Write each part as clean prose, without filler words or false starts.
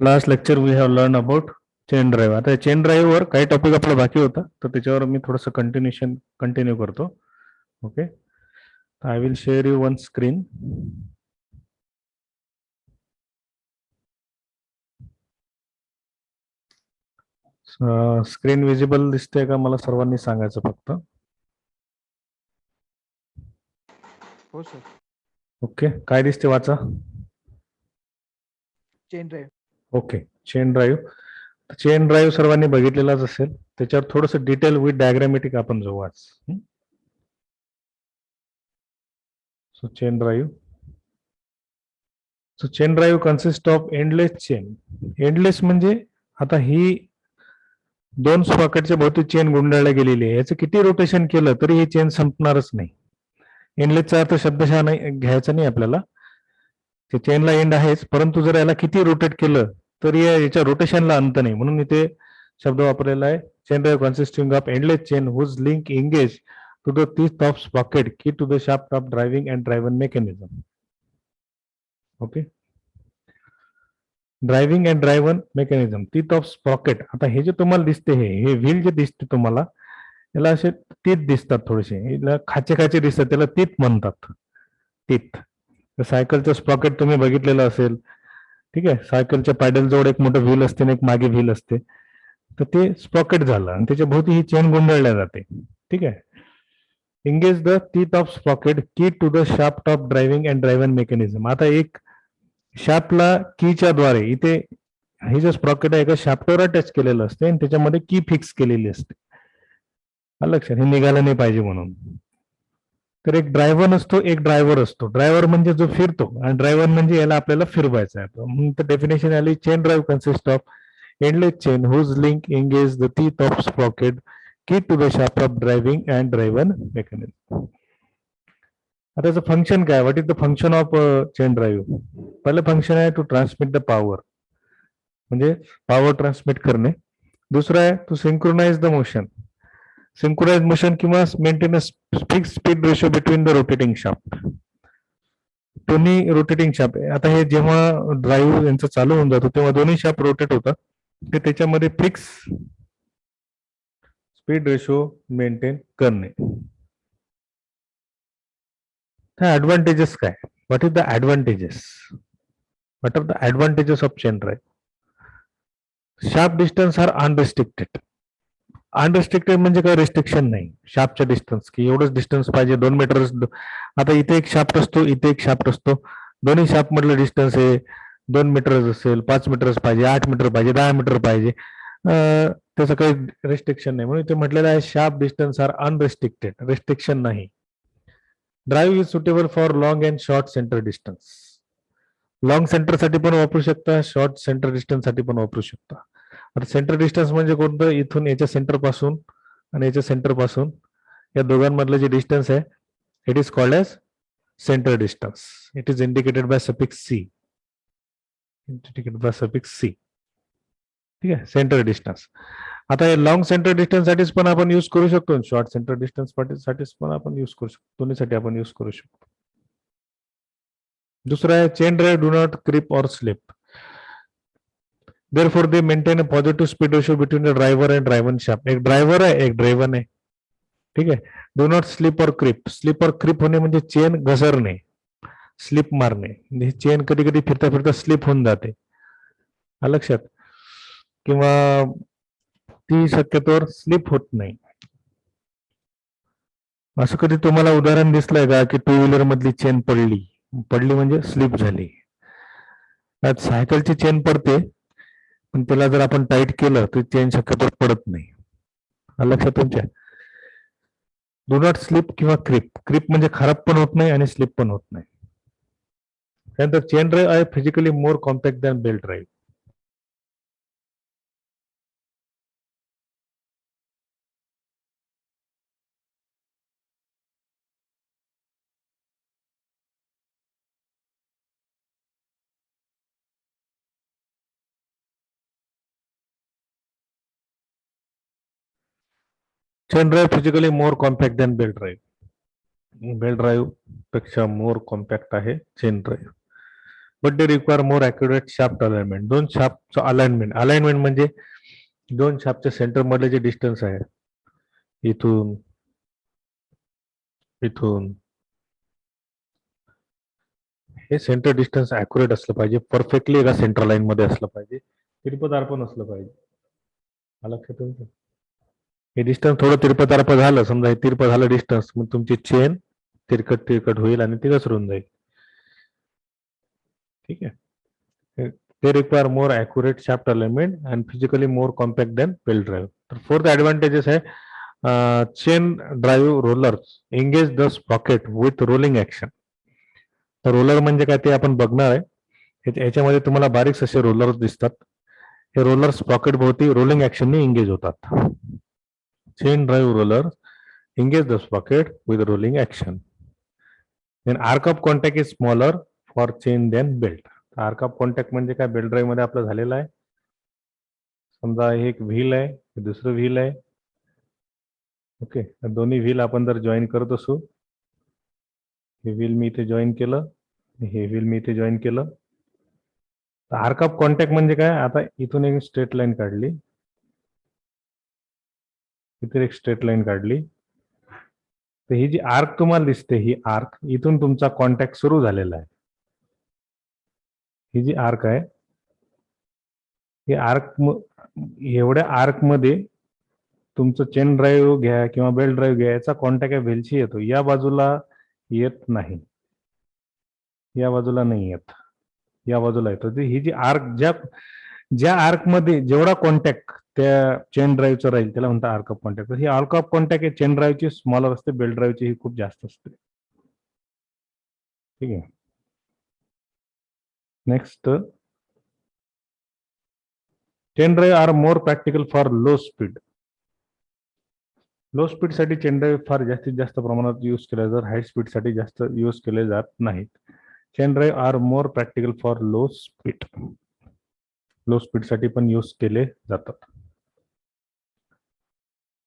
Last lecture we have learn about chain drive. आता chain ड्राईव्हवर काही टॉपिक आपला बाकी होता, तर त्याच्यावर मी थोडंसं कंटिन्यू करतो. Okay, I will share you one screen. Screen visible दिसते का मला सर्वांनी सांगायचं फक्त. हो सर. ओके, काय दिसते वाचा. Chain drive. Okay, chain drive सर्वांनी बघितलेलाच असेल. त्याच्यावर थोडंसं डिटेल विथ डायग्रामॅटिक आपण जाऊ आज. So chain drive consist of endless chain. Endless म्हणजे आता ही दोन स्प्रॉकेटच्या भोवती चेन गुंडाळल्या गेलेली आहे. याचं किती रोटेशन केलं तरी ही चेन संपणारच नाही. एंडलेसचा अर्थ शब्दशः नाही घ्यायचा नाही आपल्याला. ते चेनला एंड आहेच, परंतु जर याला किती रोटेट केलं तरी याच्या रोटेशनला अंत नाही. म्हणून इथे शब्द वापरलेला आहे. Chain drive consisting of endless chain whose link engage to the teeth of sprocket keyed to the shaft of driving and driven mechanism. Okay, driving and driven mechanism, teeth of sprocket. आता हे जे तुम्हाला दिसते, हे wheel जे दिसते तुम्हाला, याला असे टीथ दिसतात थोडेसे, याला खाचे दिसतात, त्याला टीथ म्हणतात. टीथ. सायकलचं स्प्रॉकेट तुम्ही बघितलेलं असेल. ठीक आहे, सायकलच्या पॅडल जवळ एक मोठं व्हील असते आणि एक मागे व्हील असते, तर ते स्प्रॉकेट झालं आणि त्याच्या भोवती ही चेन गुंडाळल्या जाते. ठीक आहे, engage the teeth of sprocket keyed to the shaft of driving and driven mechanism. आता एक शाफ्टला कीच्या द्वारे, इथे हे जे स्प्रॉकेट आहे एका शाफ्टवर अटॅच केलेलं असते आणि त्याच्यामध्ये की फिक्स केलेली असते. लक्षात, हे निघालं नाही पाहिजे म्हणून. तर एक ड्रायव्हर नसतो, एक ड्रायव्हर असतो. ड्रायव्हर म्हणजे जो फिरतो आणि ड्रायव्हर म्हणजे याला आपल्याला फिरवायचं आहे. म्हणून तर डेफिनेशन आली, chain drive consist of endless chain whose link engage the teeth of sprocket keyed to the shaft of driving and driven mechanism. आता त्याचं फंक्शन काय, what is the function of chain drive. पहिलं function आहे to transmit the power, म्हणजे power transmit करणे. दुसरं आहे to synchronise the motion. Synchronise motion किंवा maintain fix speed ratio between the rotating shaft. दोन्ही रोटेटिंग शाफ्ट, आता हे जेव्हा ड्राईव्ह यांचं चालू होऊन जातो तेव्हा दोन्ही शाफ्ट रोटेट होतात, ते त्याच्यामध्ये फिक्स स्पीड रेशो मेंटेन करणे. ऍडव्हान्टेजेस काय, what is the advantages, what are the advantages of chain drive. Shaft distance are unrestricted. Unrestricted म्हणजे काही रिस्ट्रिक्शन नाही शाफ्टच्या डिस्टन्स, की एवढंच डिस्टन्स पाहिजे, 2 मीटर. आता इथे एक शाफ्ट असतो, इथे एक शाफ्ट असतो, दोन्ही शाफ्ट मधलं डिस्टन्स हे 2 मीटर असेल, 5 मीटर पाहिजे, 8 मीटर पाहिजे, 10 मीटर पाहिजे, त्याचं काही रिस्ट्रिक्शन नाही. म्हणून इथे म्हटलेलं आहे shaft distance are unrestricted, restriction नाही. Drive is suitable for long and short centre distance. Long centre साठी पण वापरू शकता, शॉर्ट सेंटर डिस्टन्स साठी पण वापरू शकता. आता सेंटर डिस्टन्स म्हणजे कोणतं, इथून याच्या सेंटर पासून आणि याच्या सेंटर पासून या दोघांमधलं जे डिस्टन्स आहे, it is called as centre distance. It is indicated by suffix C. ठीक आहे, सेंटर डिस्टन्स. आता हे लॉंग सेंटर डिस्टन्स साठीच पण आपण यूज करू शकतो, शॉर्ट सेंटर डिस्टन्स साठीच पण आपण यूज करू शकतो, दोन्हीसाठी आपण यूज करू शकतो. दुसरा आहे chain drive do not creep or slip. Therefore, they maintain a positive speed ratio between the driver and driven shaft. एक ड्रायव्हर आहे, एक ड्रायव्हन आहे. ठीक आहे, डू नॉट स्लिप और क्रिप. स्लिप और क्रिप होणे म्हणजे चेन घसरणे, स्लिप मारणे. म्हणजे चेन कधी कधी फिरता फिरता स्लिप होऊन जाते, लक्षात, किंवा ती शक्यतोवर स्लिप होत नाही. असं कधी तुम्हाला उदाहरण दिसलंय का की 2 व्हीलर मधली चेन पडली म्हणजे स्लिप झाली. सायकलची चेन पडते, पण त्याला जर आपण टाईट केलं तर चेन शक्यतो पडत नाही, लक्षात तुमच्या. डू नॉट स्लिप किंवा क्रिप. क्रिप म्हणजे खराब पण होत नाही आणि स्लिप पण होत नाही. त्यानंतर चेन ड्राईव्ह आहे physically more compact than belt drive. Chain drive physically more compact than belt drive. Belt drive पेक्षा मोर कॉम्पॅक्ट आहे chain drive. But they require more accurate shaft alignment. दोन शाफ्टचं अलाइनमेंट, अलाइनमेंट म्हणजे दोन शाफ्टच्या centre मधले जे distance आहे, इथून इथून हे सेंटर डिस्टन्स ॲक्युरेट असलं पाहिजे, परफेक्टली एका सेंटर लाईन मध्ये असलं पाहिजे, तिरपं असलं पाहिजे. लक्षात येईल. हे डिस्टन्स थोडं तिरपं झालं, समजा हे तिरपं झालं डिस्टन्स, मग तुमची चेन तिरकट होईल आणि ती घसरून जाईल. ठीक आहे. ते require more accurate shaft alignment and physically more compact than belt drive. तर फोर्थ ॲडव्हान्टेजेस आहे chain drive rollers engage the sprocket with rolling action. तर रोलर म्हणजे काय ते आपण बघणार आहे. याच्यामध्ये तुम्हाला बारीक असे रोलर्स दिसतात. हे रोलर स्प्रॉकेट भोवती रोलिंग ऍक्शनने एंगेज होतात. Chain drive roller engage the sprocket with rolling action. Then arc of contact is smaller for chain than belt. Arc of contact म्हणजे काय, बेल्ट ड्राईव्ह मध्ये आपलं झालेलं आहे. समजा हे एक व्हील आहे, हे दुसरं व्हील आहे. ओके, दोन्ही व्हील आपण जर जॉईन करत असू, हे व्हील मी इथे जॉईन केलं, हे व्हील मी इथे जॉईन केलं. तर आर्क ऑफ कॉन्टॅक्ट म्हणजे काय, आता इथून एक स्ट्रेट लाईन काढली, इथे एक स्ट्रेट लाईन काढली, तर ही जी आर्क तुम्हाला दिसते, ही आर्क इथून तुमचा कॉन्टॅक्ट सुरू झालेला आहे. ही जी आर्क आहे, ही आर्क, एवढ्या आर्क मध्ये तुमचं चेन ड्राईव्ह घ्या किंवा बेल्ट ड्राईव्ह घ्या, याचा कॉन्टॅक्ट आहे व्हीलशी येतो. या बाजूला येत नाही, या बाजूला नाही येत, या बाजूला येतो. ही जी आर्क, ज्या आर्क मध्ये जेवढा कॉन्टॅक्ट त्या चेन ड्राईव्हचा राहील त्याला म्हणतात arc of contact. He arc of contact आहे चेन ड्राईव्हची स्मॉलर असते, बेल्ट ड्राईव्हची ही खूप जास्त असते. ठीक आहे. Next, chain drive are more practical for low speed. Low speed साठी चेन ड्राईव्ह फार जास्तीत जास्त प्रमाणात यूज केले जातात, हाय स्पीड साठी जास्त यूज केले जात नाहीत. Chain drive are more practical for low speed. Low speed साठी पण यूज केले जातात.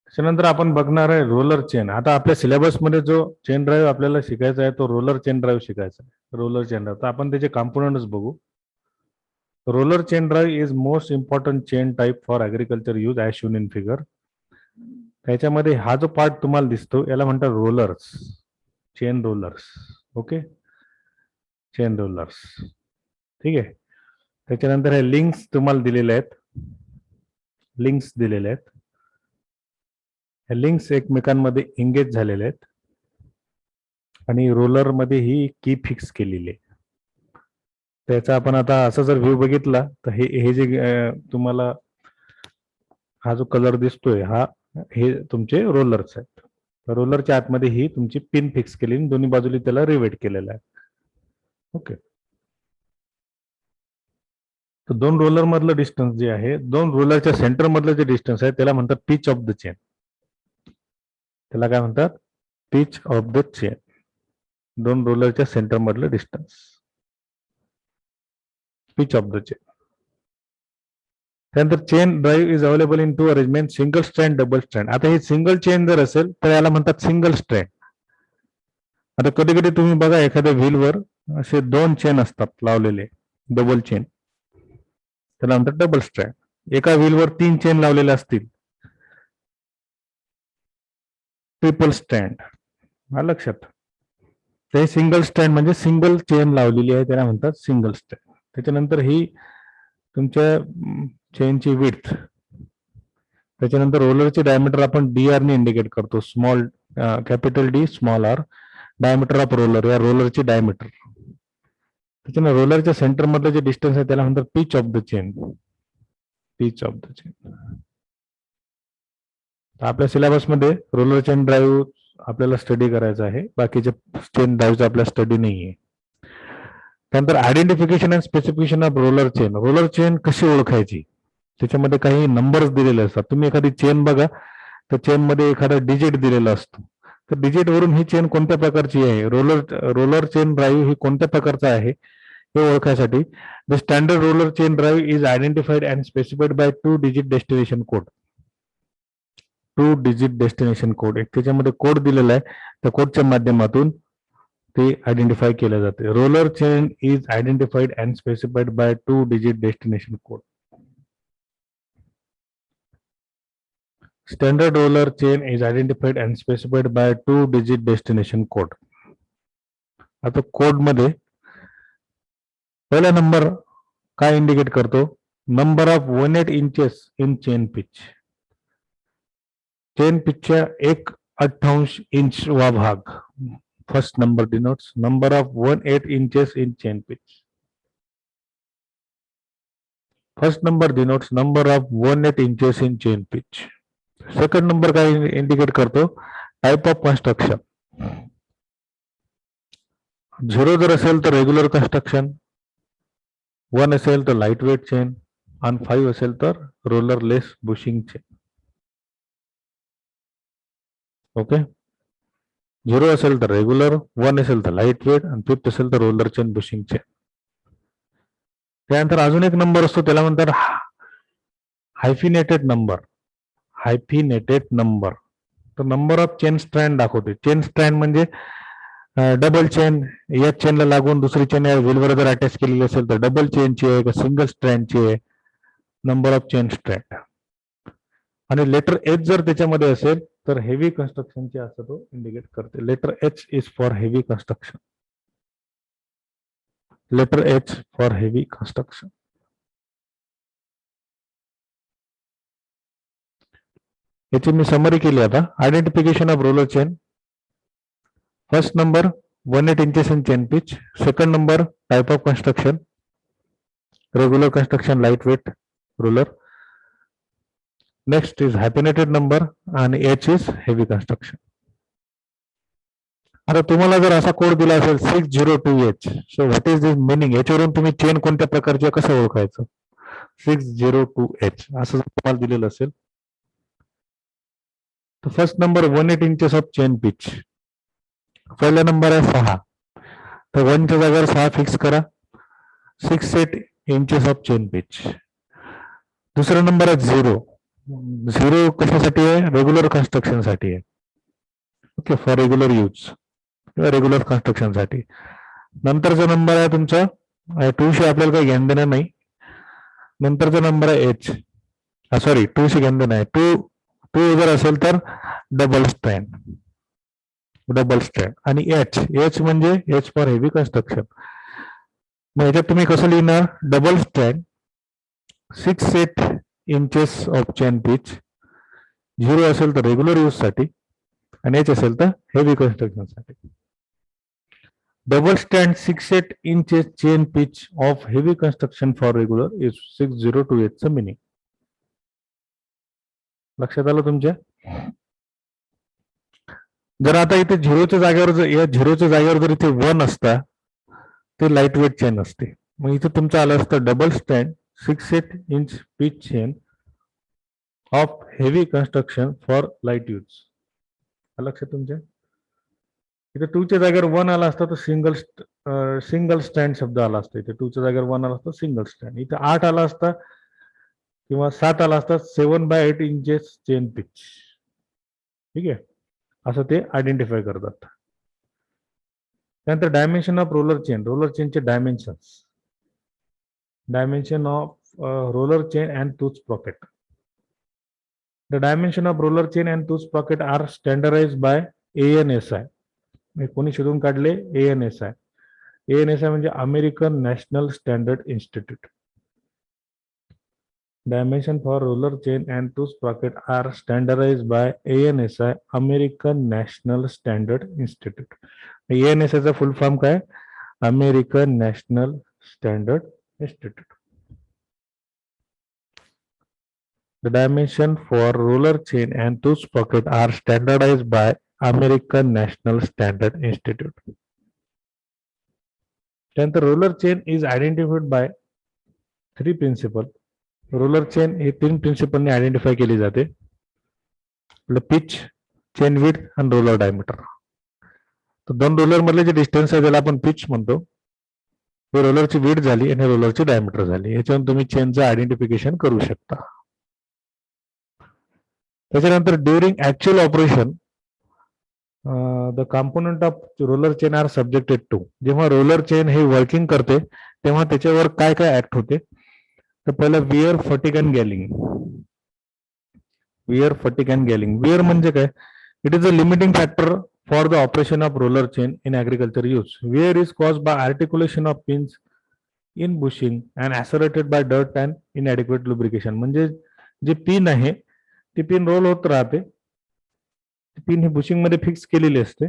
त्याच्यानंतर आपण बघणार आहे रोलर चेन. आता आपल्या सिलेबस मध्ये जो चेन ड्राईव्ह आपल्याला शिकायचा आहे तो रोलर चेन ड्राईव्ह शिकायचा आहे. रोलर चेन ड्राईव्ह, तर आपण त्याचे कॉम्पोनंट्स बघू. Roller chain drive is most important chain type for agriculture use as shown in figure. त्याच्यामध्ये हा जो पार्ट तुम्हाला दिसतो याला म्हणतात rollers, chain rollers. Okay, chain rollers. ठीक आहे. त्याच्यानंतर हे लिंक्स तुम्हाला दिलेले आहेत, लिंक्स दिलेले आहेत. हे लिंक्स एकमेकांमध्ये एंगेज झालेले आहेत आणि रोलर मध्ये ही की फिक्स केलेली आहे. त्याचा आपण आता असं जर व्ह्यू बघितला तर हे जे तुम्हाला हा जो कलर दिसतोय, हा हे तुमचे रोलर्स आहेत. रोलरच्या आतमध्ये ही तुमची पिन फिक्स केली, दोन्ही बाजूला त्याला रिवेट केलेला आहे. ओके. तर दोन रोलर मधलं डिस्टन्स जे आहे, दोन रोलरच्या सेंटर मधलं जे डिस्टन्स आहे त्याला म्हणतात पिच ऑफ द चेन. त्याला काय म्हणतात, पिच ऑफ द चेन. दोन रोलरच्या सेंटर मधलं distance, pitch of the chain. त्यानंतर chain drive is available in two arrangement, single strand, double strand. आता हे सिंगल चेन जर असेल तर याला म्हणतात सिंगल स्ट्रँड. आता कधी कधी तुम्ही बघा एखाद्या व्हीलवर असे दोन चेन असतात लावलेले, डबल चेन, त्याला म्हणतात डबल स्ट्रँड. एका व्हीलवर 3 चेन लावलेले असतील, ट्रिपल स्टँड. लक्षात. ते सिंगल स्टँड म्हणजे सिंगल चेन लावलेली आहे, त्याला म्हणतात सिंगल स्टँड. त्याच्यानंतर ही तुमच्या चेनची विड्थ. त्याच्यानंतर रोलरचे डायमीटर आपण DR ने इंडिकेट करतो, small capital D small R, diameter of roller, या रोलरची डायमीटर. त्याच्यानंतर रोलरच्या सेंटर मधलं जे डिस्टन्स आहे त्याला म्हणतात pitch of the chain, pitch of the chain. आपल्या सिलेबस मध्ये रोलर चेन ड्राईव्ह आपल्याला स्टडी करायचा आहे, बाकीचे चेन ड्राईव्ह आपल्या स्टडी नाहीये. त्यानंतर identification and specification of roller chain. Roller chain कशी ओळखायची, त्याच्यामध्ये काही नंबर्स दिलेले असतात. तुम्ही एखादी चेन बघा, तर चेन मध्ये एखादा डिजिट दिलेला असतो, तर डिजिट वरून ही चेन कोणत्या प्रकारची आहे, रोलर चेन ड्राईव्ह ही कोणत्या प्रकारचा आहे हे ओळखायसाठी the standard roller chain drive is identified and specified by 2 digit destination code. 2 digit destination code, एक त्याच्यामध्ये कोड दिलेला आहे, त्या कोडच्या माध्यमातून ते आयडेंटिफाय केले जाते. Roller chain is identified and specified by 2 digit destination code. Standard roller chain is identified and specified by 2 digit destination code. आता कोड मध्ये पहिला नंबर काय इंडिकेट करतो? Number of 18 inches in chain pitch. Chain पिचच्या 1/8 inch वा भाग. First number denotes number of 18 inches in chain pitch. First number denotes number of 18 inches in chain pitch. Second number काय indicate करतो? Type of construction. 0 जर असेल तर regular construction, 1 असेल तर लाईट वेट चेन आणि 5 असेल तर रोलर लेस बुशिंग चेन. ओके, 0 असेल तर रेग्युलर, 1 असेल तर लाईट वेट आणि 5 असेल तर रोलर चेन बुशिंग चेन. त्यानंतर अजून एक नंबर असतो, त्याला म्हणतात हायफिनेटेड नंबर. हायफिनेटेड नंबर तर नंबर ऑफ चेन स्ट्रँड दाखवते. चेन स्ट्रँड म्हणजे डबल चेन, या चेनला लागून दुसरी चेन या व्हीलवर जर अटॅच केलेली असेल तर डबल चेनची आहे का सिंगल स्ट्रँडची आहे. Number of chain strand. आणि लेटर एच जर त्याच्यामध्ये असेल तर हेवी कन्स्ट्रक्शनचे असं तो इंडिकेट करते. Letter H is for heavy construction. Letter H for heavy construction. याची मी समरी केली आता. Identification of roller chain. First number 18 inches in chain pitch. Second number type of construction, regular construction, light weight roller. Next is hyphenated number आणि H is heavy construction. आता तुम्हाला जर असा code दिला असेल 602H, so what is this meaning? याच्यावरून तुम्ही chain कोणत्या प्रकारची कसं ओळखायचं? 602H असं तुम्हाला दिलेलं असेल तर first number 18 inches of chain pitch. पहिला नंबर आहे 6, तर 1च्या जागेवर 6 फिक्स करा. 6 इंचेस ऑफ चेन पिच. दुसरा नंबर आहे 0. 0 कशासाठी आहे? रेग्युलर कन्स्ट्रक्शन साठी आहे. ओके, फॉर रेग्युलर यूज किंवा रेग्युलर कन्स्ट्रक्शन साठी. नंतरचा नंबर आहे तुमचा 2 आपल्याला काही घेणं देणं नाही. नंतरचा नंबर आहे एच. सॉरी, 2 घेणं देणं आहे. 2 जर असेल तर डबल स्ट्रँड. Double strand. आणि एच, एच म्हणजे एच फॉर हेवी कन्स्ट्रक्शन. मग याच्यात तुम्ही कसं लिहिणार? Double strand, 6 inches of chain pitch. 0 असेल तर रेग्युलर यूज साठी आणि एच असेल तर हेवी कन्स्ट्रक्शन साठी. Double stand 6 inches chain pitch of heavy construction for regular is 602H चं मिनिंग. लक्षात आलं तुमच्या? जर आता इथे 0च्या जागेवर या 0च्या जागेवर जर इथे 1 असता ते लाईट वेट चेन असते. मग इथे तुमचं आलं असतं double stand 6 inch pitch chain of heavy construction for light use. लक्षात तुमच्या? इथे 2च्या जागेवर 1 आला असता तर सिंगल स्टँड शब्द आला असता. इथे 2च्या जागेवर 1 आला असता सिंगल स्टँड. इथे 8 आला असता किंवा 7 आला असता 7/8 इंचेस चेन पिच. ठीक आहे, असं ते आयडेंटिफाय करतात. त्यानंतर dimension of roller chain. Roller चेनचे dimensions. Dimension of roller chain and tooth sprocket. The dimension of roller chain and tooth sprocket are standardized by ANSI. कोणी शोधून काढले? ANSI. ANSI म्हणजे American national standard institute. Dimension for roller chain and tooth sprocket are standardized by ANSI, American National Standard Institute. ANSI चा फुल form काय? American national standard institute. The dimension for roller chain and tooth sprocket are standardized by American National Standard Institute. त्यानंतर roller chain is identified by 3 principles. roller chain हे 3 प्रिन्सिपलने identify केली जाते. Pitch, chain width आणि roller diameter. तर 2 roller मधले जे distance आहे त्याला आपण पिच म्हणतो. हे रोलरची विड्थ झाली आणि रोलरची डायमीटर झाली. याच्यावरून तुम्ही चेनचं आयडेंटिफिकेशन करू शकता. त्याच्यानंतर during actual operation the component of roller chain are subjected to. जेव्हा रोलर चेन हे वर्किंग करते तेव्हा त्याच्यावर काय काय ऍक्ट होते. तर पहिलं wear, fatigue and galling. Wear, fatigue and galling. Wear म्हणजे काय? It is a limiting factor for the operation of roller chain in agriculture use. Wear is cause by articulation of pins in bushing and accelerated by dirt and inadequate lubrication. म्हणजे जे pin आहे ती pin role होत राहते. Pin ही bushing मध्ये fix केलेली असते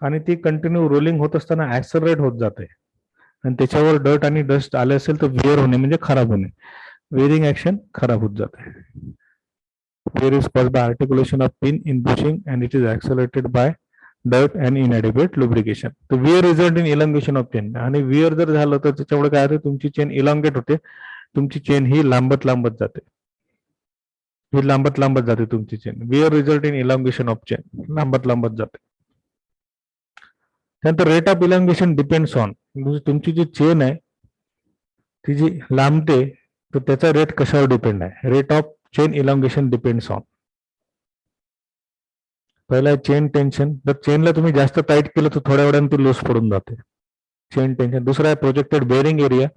आणि ती कंटिन्यू रोलिंग होत असताना ऍक्सलरेट होत जाते आणि त्याच्यावर डर्ट आणि डस्ट आले असेल तर विअर होणे म्हणजे खराब होणे. वेअरिंग ऍक्शन खराब होत जाते. Wear is caused by articulation of pin in bushing and it is accelerated by dirt and inadequate lubrication. तर wear result in elongation of chain. आणि wear जर झालं तर त्याच्यामुळे काय होते, तुमची चेन इलॉंगेट होते, तुमची चेन ही लांबत लांबत जाते, ही लांबत लांबत जाते तुमची chain. Wear result in elongation of chain, लांबत लांबत जाते. त्यानंतर rate of elongation depends on, म्हणजे तुमची जी चेन आहे ती जी लांबते तर त्याचा रेट कशावर डिपेंड आहे. Rate of chain elongation depends on. पहिला चेन टेन्शन. जर चेनला तुम्ही जास्त टाईट केलं तर थोड्या वेळाने ती लूज पडून जाते, चेन टेन्शन. दुसरा आहे प्रोजेक्टेड बेअरिंग एरिया.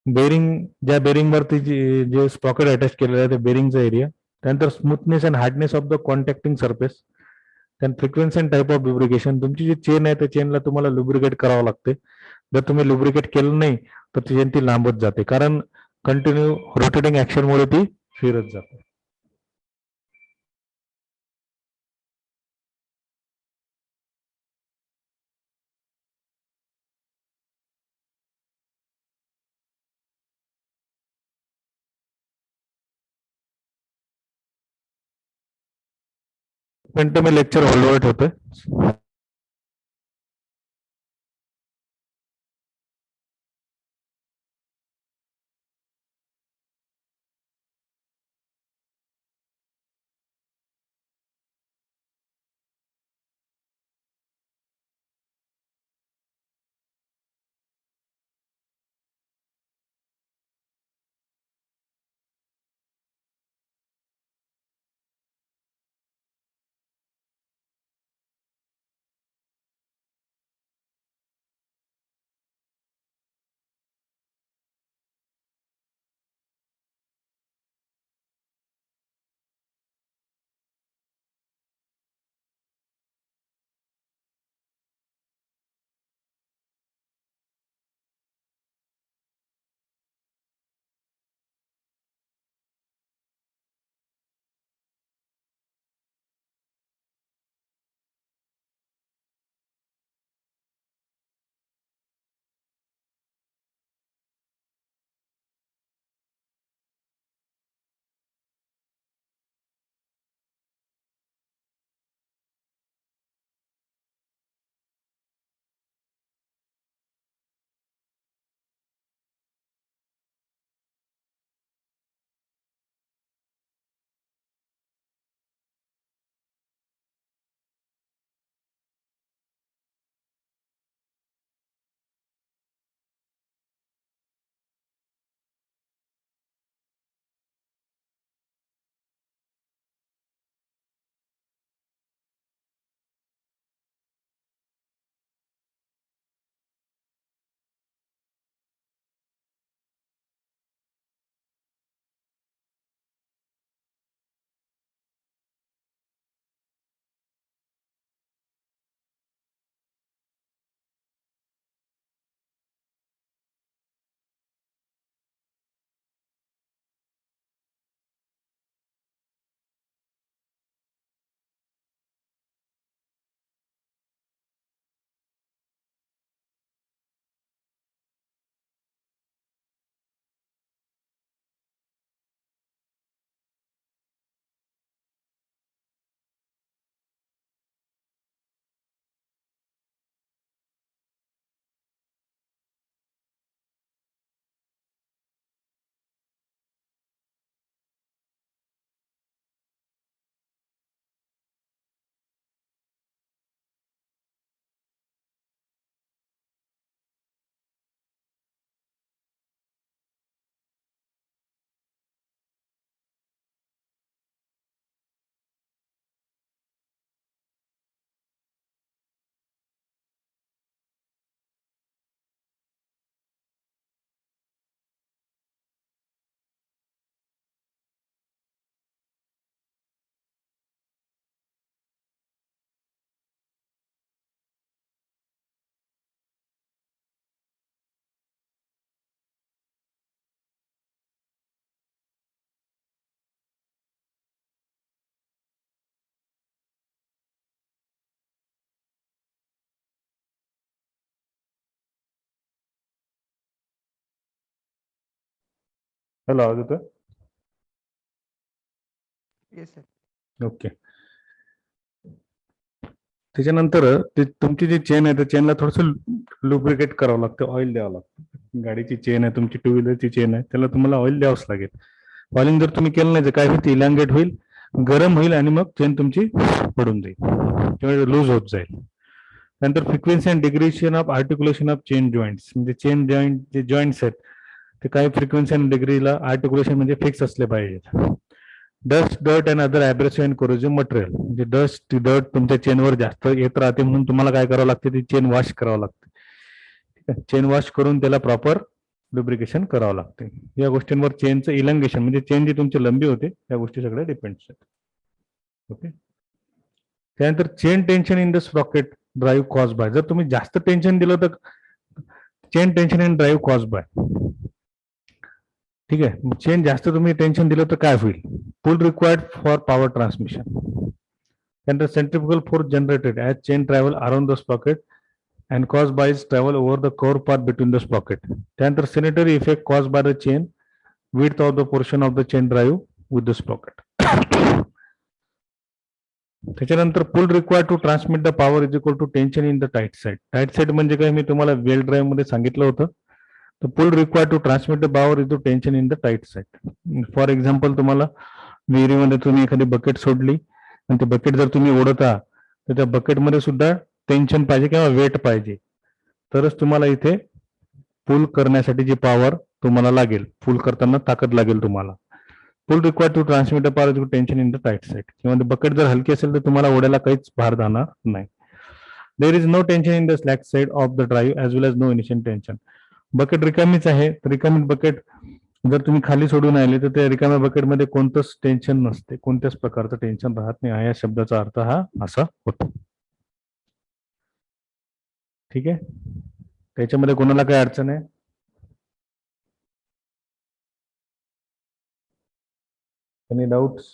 बेअरिंग, ज्या बेअरिंग वरती जे स्प्रॉकेट अटॅच केलेलं आहे ते बेअरिंगचा एरिया. त्यानंतर smoothness and hardness of the contacting surface. त्यानंतर frequency and type of lubrication. तुमची जी चेन आहे त्या चेनला तुम्हाला लुब्रिकेट करावं लागते. जर तुम्ही लुब्रिकेट केलं नाही तर ती चेन ती लांबत जाते, कारण कंटिन्यू रोटेटिंग ऍक्शनमुळे ती फिरत जाते. पण मी लेक्चर होल्ड होतोय. हॅलो, आवाज येतोय? Yes sir. ओके. त्याच्यानंतर ते तुमची जी चेन आहे त्या चेनला थोडंसं लुब्रिकेट करावं लागतं, ऑइल द्यावं लागतं. गाडीची चेन आहे, तुमची टू व्हीलरची चेन आहे, त्याला तुम्हाला ऑइल द्यावंच लागेल. ऑइलिंग जर तुम्ही केलं नाही तर काय होईल, इलॅंगेट होईल, गरम होईल आणि मग चेन तुमची पडून जाईल किंवा लूज होत जाईल. नंतर frequency and digression of articulation of chain joints, म्हणजे चेन जॉईंट जे जॉईंट्स आहेत ते काही फ्रिक्वेन्सी आणि डिग्रीला आर्टिक्युलेशन म्हणजे फिक्स असले पाहिजेत. Dust, dirt and other abrasive and corrosive material, म्हणजे डस्ट डर्ट तुमच्या चेनवर जास्त येत राहते म्हणून तुम्हाला काय करावं लागते, ती चेन वॉश करावं लागते. ठीक आहे, चेन वॉश करून त्याला प्रॉपर लुब्रिकेशन करावं लागते. या गोष्टींवर चेनचं इलंगेशन म्हणजे चेन जी तुमची लंबी होते या गोष्टी सगळ्या डिपेंड्स आहेत. ओके. त्यानंतर chain tension in the Sprocket drive cause by, जर तुम्ही जास्त टेन्शन दिलं तर chain tension in drive cause by. ठीक आहे, चेन जास्त तुम्ही टेन्शन दिलं तर काय होईल, पुल रिक्वायर्ड फॉर पॉवर ट्रान्समिशन. त्यानंतर centrifugal force generated as chain travel around the Sprocket and caused by its travel over the core path between the sprocket. त्यानंतर sanitary effect caused by the chain width of the portion of the chain drive with the sprocket. त्याच्यानंतर pull required to transmit the power is equal to tension in the tight side. Tight side म्हणजे काय, मी तुम्हाला वेल drive मध्ये सांगितलं होतं. तर pull required to transmit the power is to tension in the tight side. For example, तुम्हाला विहिरीमध्ये तुम्ही एखादी बकेट सोडली आणि ते बकेट जर तुम्ही ओढत आहात तर त्या बकेटमध्ये सुद्धा टेन्शन पाहिजे किंवा वेट पाहिजे, तरच तुम्हाला इथे पुल करण्यासाठी जी पॉवर तुम्हाला लागेल, पुल करताना ताकद लागेल तुम्हाला. Pull required to transmit the power tension in the tight side. किंवा बकेट जर हलकी असेल तर तुम्हाला ओढ्याला काहीच भार जाणार नाही. There is no tension in the slack side of the drive as well as no initial tension. Bucket रिकामीच आहे, रिकामी बकेट जर तुम्ही खाली सोडून आले तर त्या रिकाम्या बकेटमध्ये कोणतंच टेन्शन नसते, कोणत्याच प्रकारचं टेन्शन राहत नाही. या शब्दाचा अर्थ हा असा होतो. ठीक आहे, त्याच्यामध्ये कोणाला काय अडचण आहे? Any doubts?